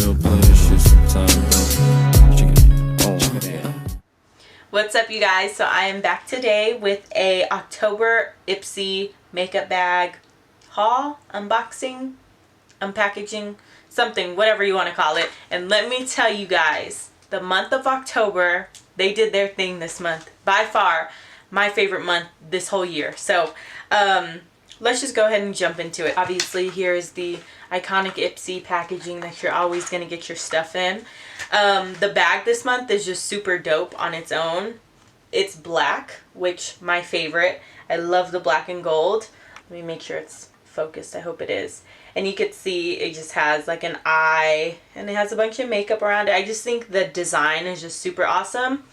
real player shit sometimes. What's up, you guys? So I am back today with a October Ipsy makeup bag haul, unboxing, unpackaging, something, whatever you want to call it. And let me tell you guys, the month of October, they did their thing this month. By far my favorite month this whole year. So let's just go ahead and jump into it. Obviously, here's the iconic Ipsy packaging that you're always going to get your stuff in. The bag this month is just super dope on its own. It's black, which my favorite. I love the black and gold. Let me make sure it's focused. I hope it is. And you can see it just has like an eye and it has a bunch of makeup around it. I just think the design is just super awesome.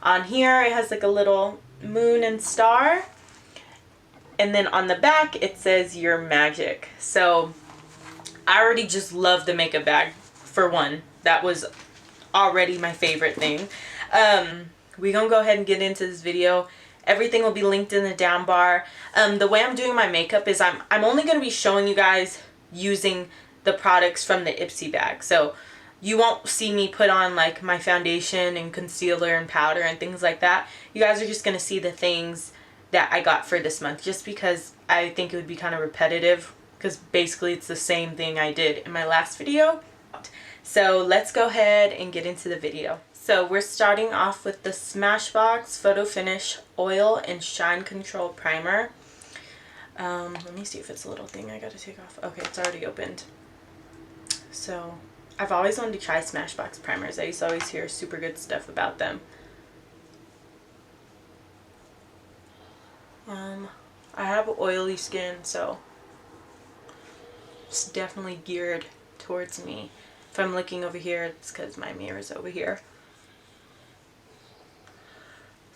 On here it has like a little moon and star. And then on the back it says "You're magic." So I already just love the makeup bag for one. That was already my favorite thing. We're gonna go ahead and get into this video. Everything will be linked in the down bar. The way I'm doing my makeup is I'm only gonna be showing you guys using the products from the Ipsy bag. So you won't see me put on like my foundation and concealer and powder and things like that. You guys are just gonna see the things that I got for this month, just because I think it would be kind of repetitive, because basically it's the same thing I did in my last video. So let's go ahead and get into the video. So we're starting off with the Smashbox Photo Finish Oil and Shine Control Primer. Let me see if it's a little thing I gotta take off. Okay, it's already opened. So I've always wanted to try Smashbox primers. I used to always hear super good stuff about them. I have oily skin, so it's definitely geared towards me. If I'm looking over here, it's because my mirror is over here.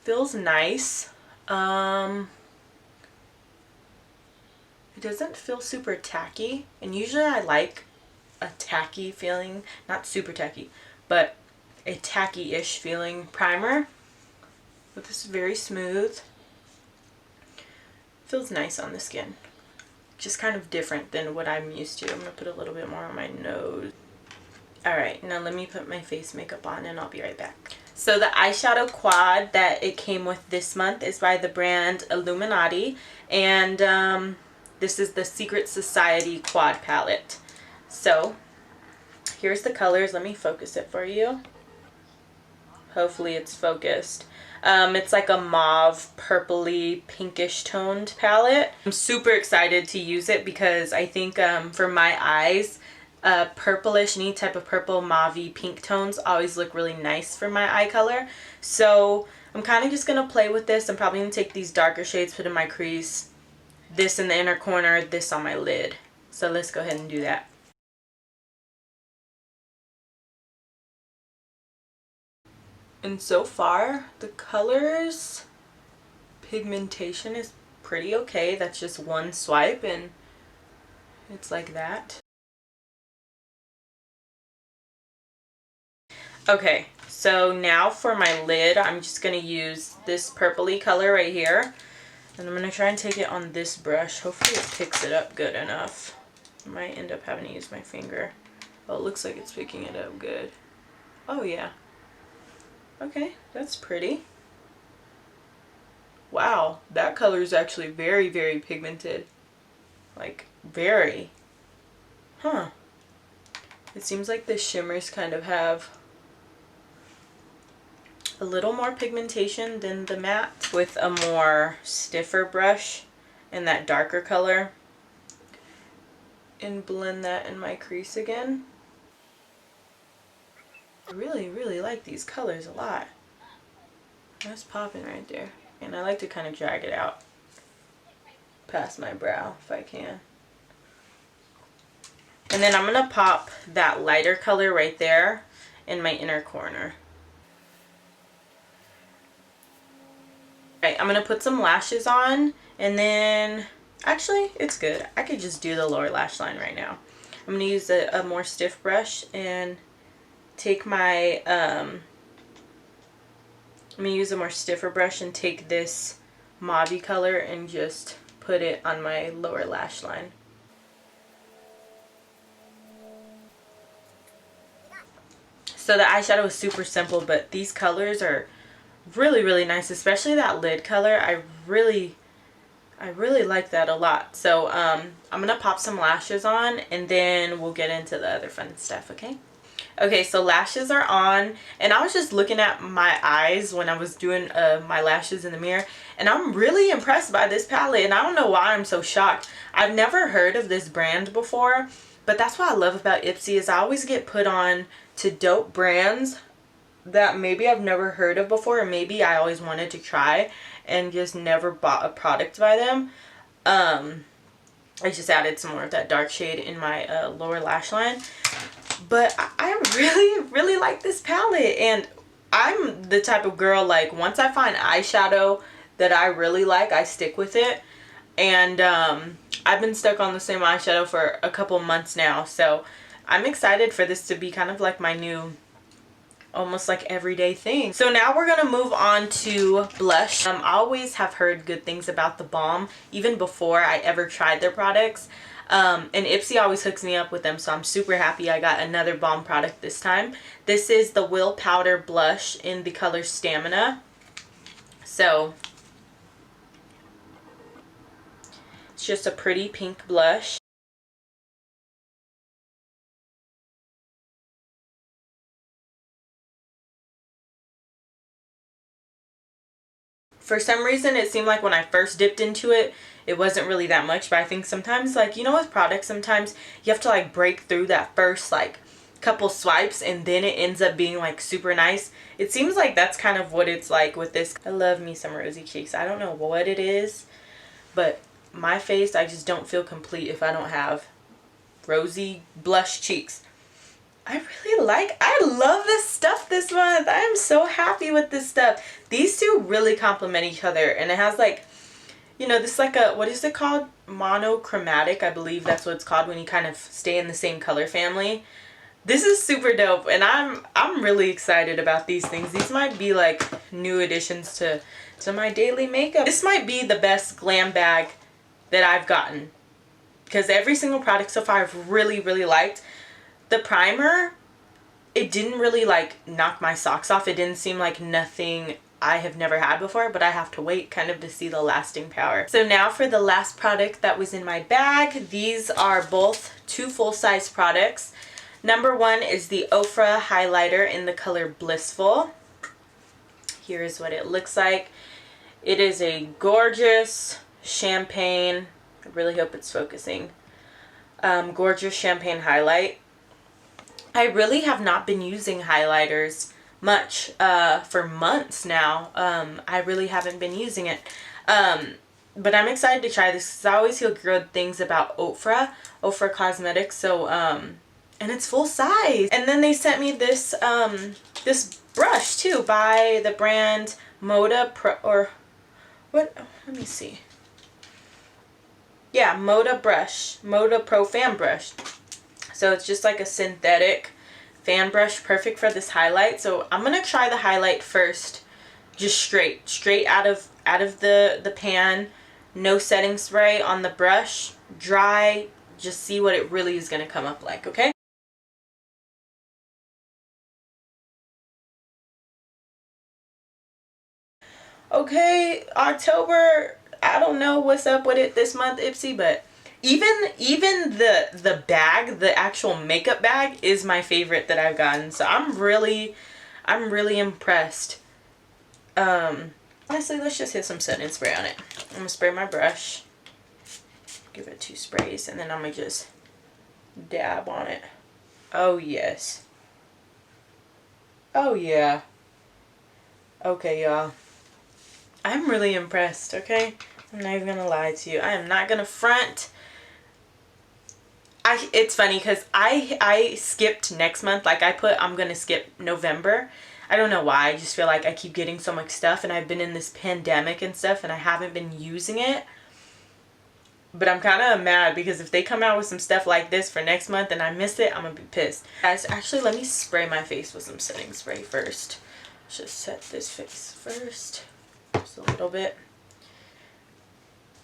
Feels nice. It doesn't feel super tacky, and usually I like a tacky feeling, not super tacky, but a tacky-ish feeling primer. But this is very smooth. Feels nice on the skin. Just kind of different than what I'm used to. I'm gonna put a little bit more on my nose. Alright, now let me put my face makeup on and I'll be right back. So the eyeshadow quad that it came with this month is by the brand Illuminati, and this is the Secret Society quad palette. So here's the colors. Let me focus it for you. Hopefully it's focused. It's like a mauve, purpley, pinkish toned palette. I'm super excited to use it because I think for my eyes, purplish, any type of purple, mauvey, pink tones always look really nice for my eye color. So I'm kind of just going to play with this. I'm probably going to take these darker shades, put in my crease, this in the inner corner, this on my lid. So let's go ahead and do that. And so far, the colors, pigmentation is pretty okay. That's just one swipe and it's like that. Okay, so now for my lid, I'm just going to use this purpley color right here. And I'm going to try and take it on this brush. Hopefully it picks it up good enough. I might end up having to use my finger. Oh, it looks like it's picking it up good. Oh yeah. Okay, that's pretty. Wow, that color is actually very, very pigmented. Like, very. Huh. It seems like the shimmers kind of have a little more pigmentation than the matte. With a more stiffer brush and that darker color. And blend that in my crease again. I really, really like these colors a lot. That's popping right there. And I like to kind of drag it out past my brow if I can. And then I'm going to pop that lighter color right there in my inner corner. Alright, I'm going to put some lashes on, and then, actually, it's good. I could just do the lower lash line right now. I'm going to use a more stiff brush and take my, I'm going to use a more stiffer brush and take this mauve color and just put it on my lower lash line. So the eyeshadow is super simple, but these colors are really, really nice, especially that lid color. I really like that a lot. So I'm gonna pop some lashes on and then we'll get into the other fun stuff, okay? Okay, so lashes are on, and I was just looking at my eyes when I was doing my lashes in the mirror, and I'm really impressed by this palette, and I don't know why I'm so shocked. I've never heard of this brand before, but that's what I love about Ipsy is I always get put on to dope brands that maybe I've never heard of before, or maybe I always wanted to try and just never bought a product by them. I just added some more of that dark shade in my lower lash line. But I really like this palette, and I'm the type of girl, like, once I find eyeshadow that I really like, I stick with it. And I've been stuck on the same eyeshadow for a couple months now, so I'm excited for this to be kind of like my new, almost like everyday thing. So now we're gonna move on to blush. I always have heard good things about the Balm, even before I ever tried their products. And Ipsy always hooks me up with them, so I'm super happy I got another Balm product this time. This is the Will Powder Blush in the color Stamina. So it's just a pretty pink blush. For some reason, it seemed like when I first dipped into it, it wasn't really that much, but I think sometimes, like, you know, with products, sometimes you have to, like, break through that first, like, couple swipes, and then it ends up being, like, super nice. It seems like that's kind of what it's like with this. I love me some rosy cheeks. I don't know what it is, but my face, I just don't feel complete if I don't have rosy blush cheeks. I love this stuff this month. I am so happy with this stuff. These two really complement each other, and it has, like, you know, this, like, a, what is it called? Monochromatic, I believe that's what it's called when you kind of stay in the same color family. This is super dope, and I'm really excited about these things. These might be, like, new additions to my daily makeup. This might be the best glam bag that I've gotten, because every single product so far I've really liked. The primer, it didn't really, like, knock my socks off. It didn't seem like nothing I have never had before, but I have to wait kind of to see the lasting power. So now for the last product that was in my bag. These are both two full-size products. Number one is the Ofra highlighter in the color Blissful. Here's what it looks like. It is a gorgeous champagne, I really hope it's focusing, gorgeous champagne highlight. I really have not been using highlighters much for months now. I really haven't been using it. But I'm excited to try this because I always hear good things about Ofra Cosmetics. So, and it's full size. And then they sent me this this brush too by the brand Moda Pro, or what? Let me see. Yeah, Moda Pro fan brush. So it's just like a synthetic fan brush, perfect for this highlight. So I'm gonna try the highlight first, just straight out of the pan, no setting spray on the brush, dry, just see what it really is gonna come up like, okay? Okay, October, I don't know what's up with it this month, Ipsy, but even the bag, the actual makeup bag, is my favorite that I've gotten. So I'm really impressed. Honestly, let's just hit some setting spray on it. I'm gonna spray my brush, give it 2 sprays, and then I'm gonna just dab on it. Oh yes. Oh yeah. Okay, y'all. I'm really impressed, okay? I'm not even gonna lie to you. I am not gonna front. It's funny because I skipped next month. Like, I'm gonna skip November. I don't know why. I just feel like I keep getting so much stuff, and I've been in this pandemic and stuff, and I haven't been using it. But I'm kind of mad because if they come out with some stuff like this for next month and I miss it, I'm gonna be pissed. Guys, actually, let me spray my face with some setting spray first. Just set this face first. Just a little bit.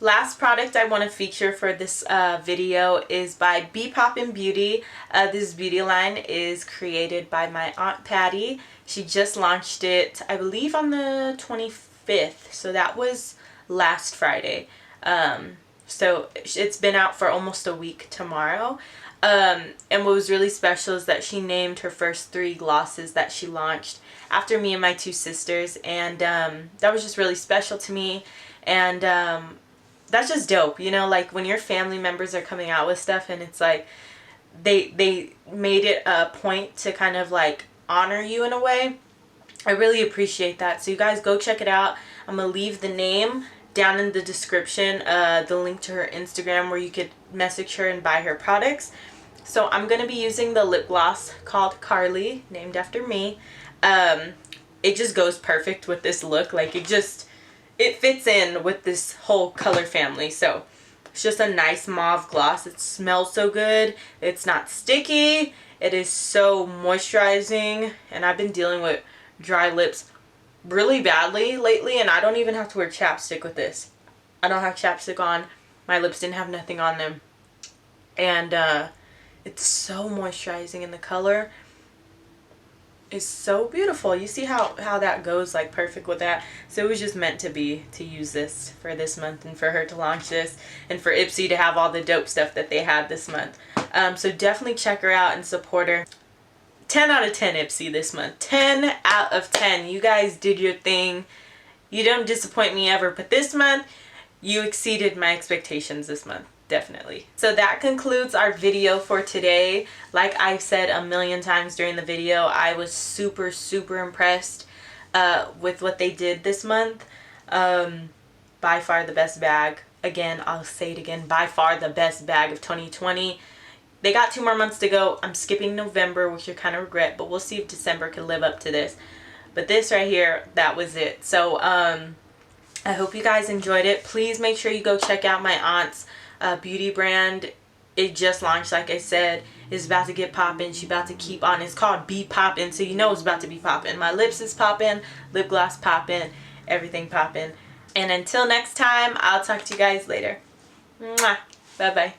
last product I want to feature for this video is by Be Poppin' Beauty. This beauty line is created by my Aunt Patty. She just launched it, I believe, on the 25th. So that was last Friday. So it's been out for almost a week tomorrow. And what was really special is that she named her first 3 glosses that she launched after me and my 2 sisters. And that was just really special to me. And that's just dope, you know, like when your family members are coming out with stuff and it's like they made it a point to kind of like honor you in a way. I really appreciate that. So you guys go check it out. I'm gonna leave the name down in the description, the link to her Instagram where you could message her and buy her products. So I'm gonna be using the lip gloss called Carly, named after me. It just goes perfect with this look. Like it fits in with this whole color family. So it's just a nice mauve gloss. It smells so good. It's not sticky. It is so moisturizing. And I've been dealing with dry lips really badly lately, and I don't even have to wear chapstick with this. I don't have chapstick on. My lips didn't have nothing on them. And it's so moisturizing, and the color is so beautiful. You see how that goes like perfect with that. So it was just meant to be, to use this for this month and for her to launch this and for Ipsy to have all the dope stuff that they had this month. So definitely check her out and support her. 10 out of 10 Ipsy this month. 10 out of 10. You guys did your thing. You don't disappoint me ever, but this month you exceeded my expectations this month. Definitely. So that concludes our video for today. Like I said a million times during the video, I was super impressed with what they did this month. By far the best bag. Again, I'll say it again, by far the best bag of 2020. They got 2 more months to go. I'm skipping November, which I kind of regret, but we'll see if December can live up to this. But this right here, that was it. So I hope you guys enjoyed it. Please make sure you go check out my aunt's beauty brand. It just launched, like I said. It's about to get popping. She's about to keep on. It's called Be Poppin', so you know it's about to be popping. My lips is popping, lip gloss popping, everything popping. And until next time, I'll talk to you guys later. Mwah. Bye bye.